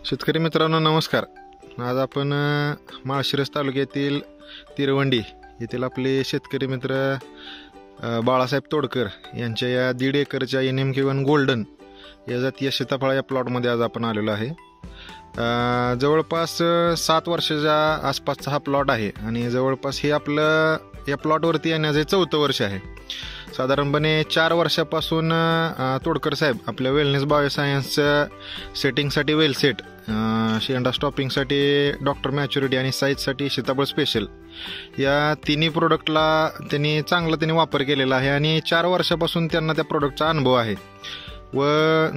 शेतकरी मित्रांनो नमस्कार. आज आपण माळशिरस तालुक्यातील तिरवंडी येथील आपले शेतकरी मित्र बाळासाहेब तोडकर यांच्या या 1.5 एकरच्या NMK1 गोल्डन या जातीय सीताफळ या प्लॉटमध्ये आज आपण आलेलो आहे. जवळपास 7 वर्षाच्या आसपासचा हा प्लॉट आहे आणि जवळपास हे आपलं या प्लॉटवरती येण्याचं 4थं वर्ष आहे. साधारणपणे 4 वर्षापासून तोडकर साहेब आपल्या वेलनेस बायोसायन्सच्या सेटिंगसाठी वेलसेट, शेंडा स्टॉपिंगसाठी डॉक्टर मॅच्युरिटी आणि साईजसाठी सीताफळ स्पेशल या तिन्ही प्रोडक्टला त्यांनी वापर केलेला आहे आणि 4 वर्षापासून त्यांना त्या प्रोडक्टचा अनुभव आहे व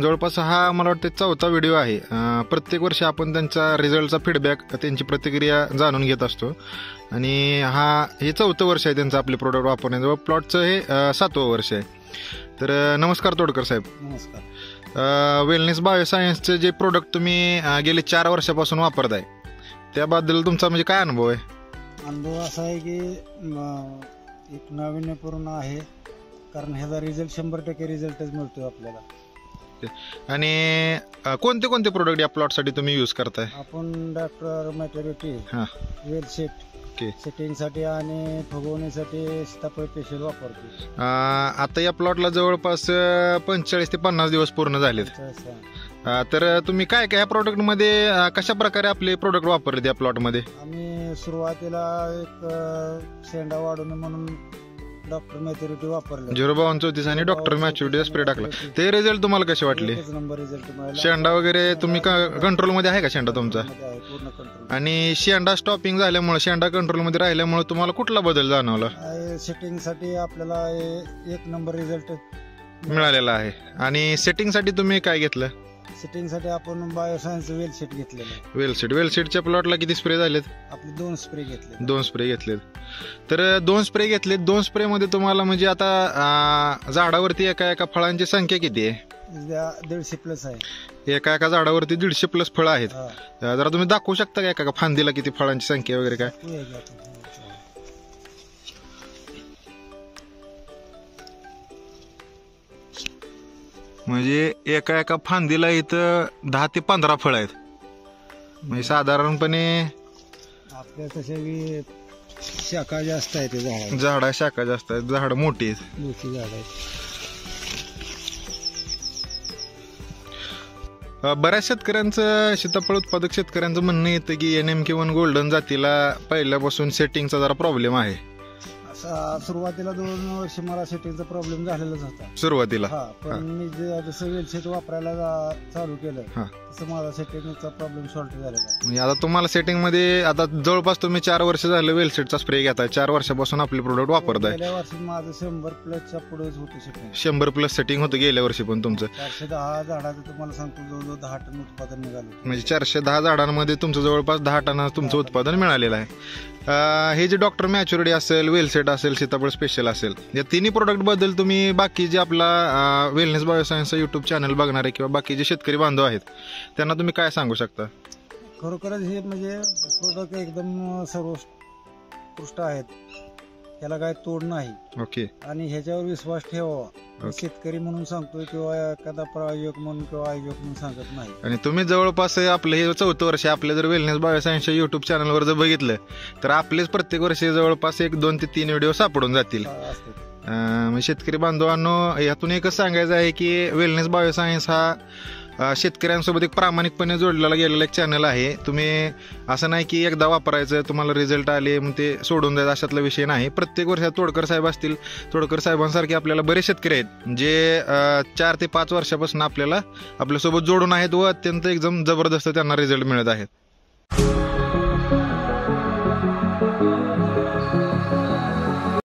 जवळपास हा मला वाटतं 4था व्हिडिओ आहे. प्रत्येक वर्षी आपण त्यांचा रिझल्टचा फीडबॅक, त्यांची प्रतिक्रिया जाणून घेत असतो आणि हे 4थं वर्ष आहे त्यांचं आपले प्रोडक्ट वापरण्याचं व प्लॉटचं हे 7वं वर्ष आहे. तर नमस्कार तोडकर साहेब. नमस्कार. वेलनेस बायोसायन्सचे जे प्रोडक्ट तुम्ही गेले 4 वर्षापासून वापरताय त्याबद्दल तुमचा म्हणजे काय अनुभव आहे? अनुभव असा आहे की एक नाविन्यपूर्ण आहे, कारण ह्याचा रिझल्ट 100% रिझल्टच मिळतोय आपल्याला. आणि कोणते कोणते प्रोडक्ट या प्लॉटसाठी तुम्ही यूज करताय? आपण डॉक्टर मॅच्युरिटी, वेलसेट सेटिंगसाठी आणि फुगवणीसाठी सीताफळ स्पेशल वापरतो. आता या प्लॉटला जवळपास 45 ते 50 दिवस पूर्ण झालेत. तर तुम्ही काय काय या प्रोडक्टमध्ये कशा प्रकारे आपले प्रोडक्ट वापरले या प्लॉटमध्ये? आम्ही सुरुवातीला एक शेंडा वाढवणे म्हणून डॉक्टर मॅच्युरिटी वापरले, 05234 आणि डॉक्टर मॅच्युरिटी स्प्रे टाकला. ते रिझल्ट तुम्हाला कसे वाटले? Number result. शेंडा वगैरे तुम्ही कंट्रोलमध्ये आहे का शेंडा तुमचा? पूर्ण कंट्रोल. आणि शेंडा स्टॉपिंग झाल्यामुळे, शेंडा कंट्रोलमध्ये राहिल्यामुळे तुम्हाला कुठला बदल जाणवला? सेटिंगसाठी आपल्याला 1 नंबर रिझल्ट मिळालेला आहे. आणि सेटिंगसाठी तुम्ही काय घेतलं? सेटिंगसाठी आपण बायोसायन्स वेलसेट घेतलेलं. वेलसेटच्या प्लॉटला किती स्प्रे झालेत? आपले 2 स्प्रे घेतले. 2 स्प्रे घेतलेत. तर 2 स्प्रे घेतलेत. 2 स्प्रे मध्ये तुम्हाला म्हणजे आता झाडावरती एका फळांची संख्या किती आहे? 150+ आहे. एका झाडावरती 150+ फळं आहेत. जरा तुम्ही दाखवू शकता का एका फांदीला किती फळांची संख्या वगैरे काय? म्हणजे एका फांदीला इथं 10 ते 15 फळं आहेत. म्हणजे साधारणपणे आपल्या तसे शाखा जास्त आहेत. झाडा शाखा जास्त आहेत, झाड मोठी आहेत. मोठी झाड आहेत. बऱ्याच शेतकऱ्यांचं, सीताफळ उत्पादक शेतकऱ्यांचं म्हणणं येतं की NMK1 गोल्डन जातीला पहिल्यापासून सेटिंगचा जरा प्रॉब्लेम आहे. सुरुवातीला 2 वर्ष मला सेटिंगचा प्रॉब्लेम झालेलाच होता सुरुवातीला. पण मी जसं वेलसेट वापरायला चालू केलं तसं माझा सेटिंगचा प्रॉब्लेम सॉल्व्ह झालेला. म्हणजे आता तुम्हाला सेटिंग मध्ये आता जवळपास तुम्ही 4 वर्ष झालं वेलसेटचा स्प्रे घेताय, 4 वर्षापासून आपले प्रोडक्ट वापरताय. गेल्या वर्षी माझं 100+ पुढेच होतं सेटिंग. 100+ सेटिंग होतं गेल्या वर्षी पण तुमचं. 410 झाडाचं तुम्हाला सांगतो जवळजवळ 10 टन उत्पादन निघालं. म्हणजे 410 झाडांमध्ये तुमचं जवळपास 10 टन तुमचं उत्पादन मिळालेलं आहे. हे जे डॉक्टर मॅच्युरिटी असेल, वेलसेट असेल, सीताफळ स्पेशल असेल, या तिन्ही प्रोडक्ट बद्दल तुम्ही बाकी जे आपला वेलनेस बायोसायन्सचा युट्यूब चॅनल बघणारे किंवा बाकी जे शेतकरी बांधव आहेत त्यांना तुम्ही काय सांगू शकता? खरोखरच हे म्हणजे प्रोडक्ट एकदम सर्वोत्कृष्ट आहेत, त्याला काय तोड नाही. ओके. आणि ह्याच्यावर विश्वास ठेवावा. शेतकरी म्हणून सांगतोय किंवा एखादा प्रायोजक म्हणून किंवा आयोजक म्हणून सांगत नाही. आणि तुम्ही जवळपास आपलं हे 4थं वर्ष आपल्या जर वेलनेस बायोसायन्सच्या युट्यूब चॅनलवर जर बघितलं तर आपलेच प्रत्येक वर्षी जवळपास 1, 2 ते 3 व्हिडिओ सापडून जातील. शेतकरी बांधवांनो, यातून एकच सांगायचं आहे की वेलनेस बायोसायन्स हा शेतकऱ्यांसोबत एक प्रामाणिकपणे जोडलेला गेलेला एक चॅनल आहे. तुम्ही असं नाही की एकदा वापरायचं, तुम्हाला रिझल्ट आले मग ते सोडून द्यायचं, अशातला विषय नाही. प्रत्येक वर्षात तोडकर साहेब असतील, तोडकर साहेबांसारखे आपल्याला बरेच शेतकरी आहेत जे 4 ते 5 वर्षापासून आपल्यासोबत जोडून आहेत व अत्यंत एकदम जबरदस्त त्यांना रिझल्ट मिळत आहेत.